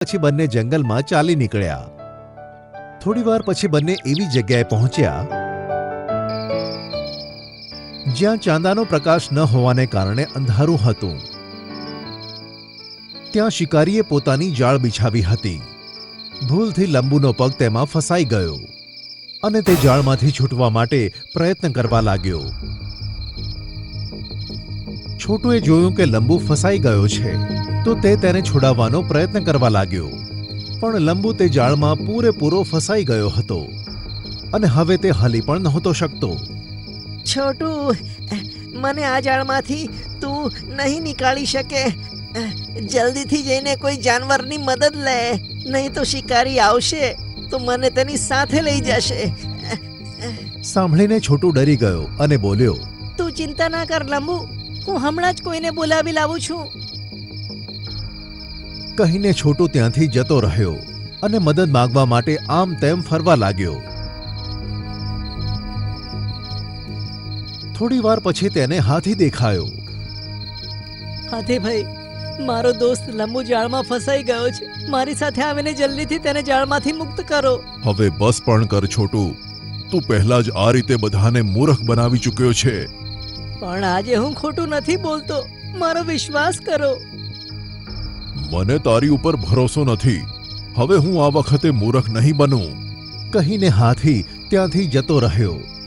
પછી બંને જંગલમાં ચાલી નીકળ્યા. થોડીવાર પછી બંને એવી જગ્યાએ પહોંચ્યા જ્યાં ચાંદાનો પ્રકાશ ન હોવાને કારણે અંધારું હતું. ત્યાં શિકારીએ પોતાની જાળ બિછાવી હતી. ભૂલથી લંબુનો પગ તેમાં ફસાઈ ગયો અને તે જાળમાંથી છૂટવા માટે પ્રયત્ન કરવા લાગ્યો. છોટુએ જોયું કે લંબુ ફસાઈ ગયો છે તો તે તેને છોડાવવાનો પ્રયત્ન કરવા લાગ્યો, પણ લંબુ તે જાળમાં પૂરેપૂરો ફસાઈ ગયો હતો અને હવે તે હલી પણ નહોતો શકતો. છોટું, મને આ જાળમાંથી તું નહીં નીકાળી શકે. જલ્દીથી જઈને કોઈ જાનવરની મદદ લે, નહીં તો શિકારી આવશે તો મને તેની સાથે લઈ જશે. સાંભળીને છોટુ ડરી ગયો અને બોલ્યો, તું ચિંતા ના કર લંબુ, હું હમણાં જ કોઈને બોલાવી લાવું છું. કહીને છોટુ ત્યાંથી જતો રહ્યો અને મદદ માંગવા માટે આમ તેમ ફરવા લાગ્યો. થોડી વાર પછી તેને હાથી દેખાયો. હાથીભાઈ, મારો દોસ્ત લંબુ જાળમાં ફસાઈ ગયો છે. મારી સાથે આવીને જલ્દીથી તેને જાળમાંથી મુક્ત કરો. હવે બસ પણ કર છોટુ, તું પહેલા જ આ રીતે બધાને મૂર્ખ બનાવી ચૂક્યો છે. પણ આજે હું ખોટું નથી બોલતો, મારો વિશ્વાસ કરો. મને તારી ઉપર ભરોસો નથી. હવે હું આ વખતે મૂર્ખ નહીં બનું. કહીને હાથી ત્યાંથી જતો રહ્યો